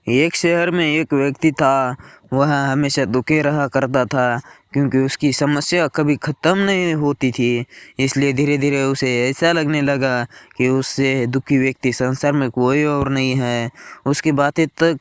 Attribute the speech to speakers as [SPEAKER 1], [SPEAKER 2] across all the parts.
[SPEAKER 1] एक शहर में एक व्यक्ति था। वह हमेशा दुखी रहा करता था क्योंकि उसकी समस्या कभी ख़त्म नहीं होती थी। इसलिए धीरे धीरे उसे ऐसा लगने लगा कि उससे दुखी व्यक्ति संसार में कोई और नहीं है। उसकी बातें तक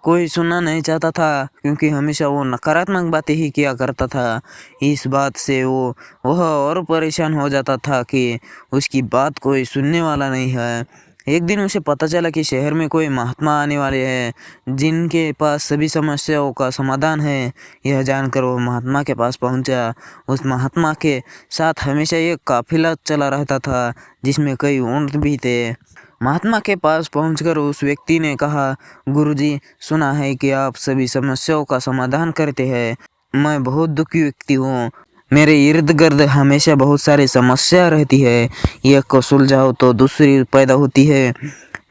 [SPEAKER 1] कोई सुनना नहीं चाहता था क्योंकि हमेशा वो नकारात्मक बातें ही किया करता था। इस बात से वह और परेशान हो जाता था कि उसकी बात कोई सुनने वाला नहीं है। एक दिन उसे पता चला कि शहर में कोई महात्मा आने वाले हैं जिनके पास सभी समस्याओं का समाधान है। यह जानकर वो महात्मा के पास पहुंचा। उस महात्मा के साथ हमेशा एक काफिला चला रहता था जिसमें कई ऊंट भी थे। महात्मा के पास पहुंचकर उस व्यक्ति ने कहा, गुरुजी, सुना है कि आप सभी समस्याओं का समाधान करते हैं। मैं बहुत दुखी व्यक्ति हूँ। मेरे इर्द गिर्द हमेशा बहुत सारी समस्या रहती है। एक को सुलझाओ तो दूसरी पैदा होती है।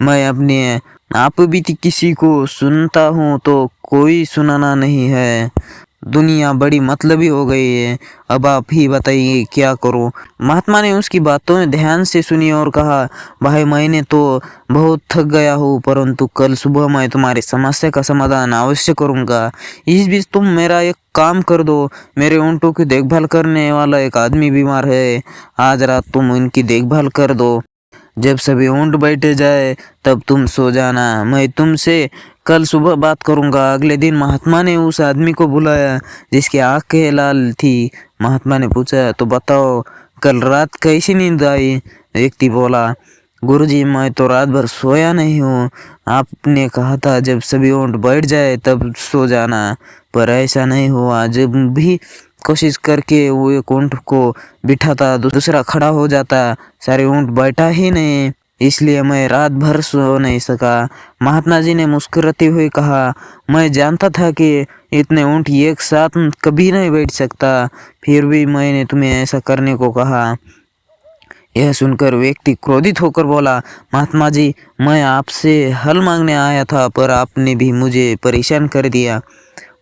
[SPEAKER 1] मैं अपने आप बीती किसी को सुनता हूँ तो कोई सुनाना नहीं है। दुनिया बड़ी मतलबी हो गई है। अब आप ही बताइए क्या करूं। महात्मा ने उसकी बातों में ध्यान से सुनी और कहा, भाई, मैंने तो बहुत थक गया हूँ, परंतु कल सुबह मैं तुम्हारी समस्या का समाधान अवश्य करूंगा। इस बीच तुम मेरा एक काम कर दो। मेरे ऊँटों की देखभाल करने वाला एक आदमी बीमार है। आज रात तुम उनकी देखभाल कर दो। जब सभी ऊँट बैठे जाए तब तुम सो जाना। मैं तुमसे कल सुबह बात करूंगा। अगले दिन महात्मा ने उस आदमी को बुलाया जिसकी आंखें लाल थी। महात्मा ने पूछा, तो बताओ कल रात कैसी नींद आई? व्यक्ति बोला, गुरुजी, मैं तो रात भर सोया नहीं हूँ। आपने कहा था जब सभी ऊँट बैठ जाए तब सो जाना, पर ऐसा नहीं हुआ। जब भी कोशिश करके वो एक ऊँट को बिठाता दूसरा खड़ा हो जाता। सारे ऊँट बैठा ही नहीं, इसलिए मैं रात भर सो नहीं सका। महात्मा जी ने मुस्कुराते हुए कहा, मैं जानता था कि इतने ऊँट एक साथ कभी नहीं बैठ सकता, फिर भी मैंने तुम्हें ऐसा करने को कहा। यह सुनकर व्यक्ति क्रोधित होकर बोला, महात्मा जी, मैं आपसे हल मांगने आया था पर आपने भी मुझे परेशान कर दिया।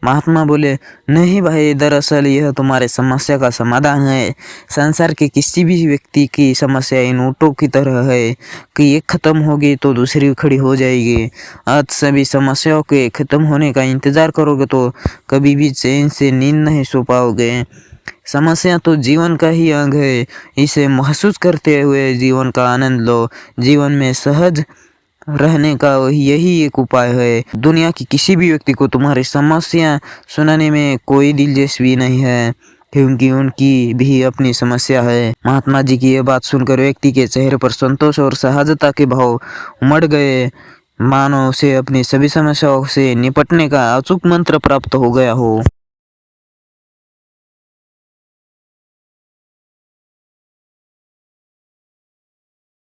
[SPEAKER 1] महात्मा बोले, नहीं भाई, दरअसल यह तुम्हारे समस्या का समाधान है। संसार के किसी भी व्यक्ति की समस्या इन ऊँटों की तरह है कि एक खत्म होगी तो दूसरी खड़ी हो जाएगी। आज सभी समस्याओं के खत्म होने का इंतजार करोगे तो कभी भी चैन से नींद नहीं सो पाओगे। समस्या तो जीवन का ही अंग है। इसे महसूस करते हुए जीवन का आनंद लो। जीवन में सहज रहने का यही एक उपाय है। दुनिया की किसी भी व्यक्ति को तुम्हारी समस्या सुनाने में कोई दिलचस्पी नहीं है क्योंकि उनकी भी अपनी समस्या है। महात्मा जी की यह बात सुनकर व्यक्ति के चेहरे पर संतोष और सहजता के भाव उमड़ गए, मानो उसे अपनी सभी समस्याओं से निपटने का अचूक मंत्र प्राप्त हो गया हो।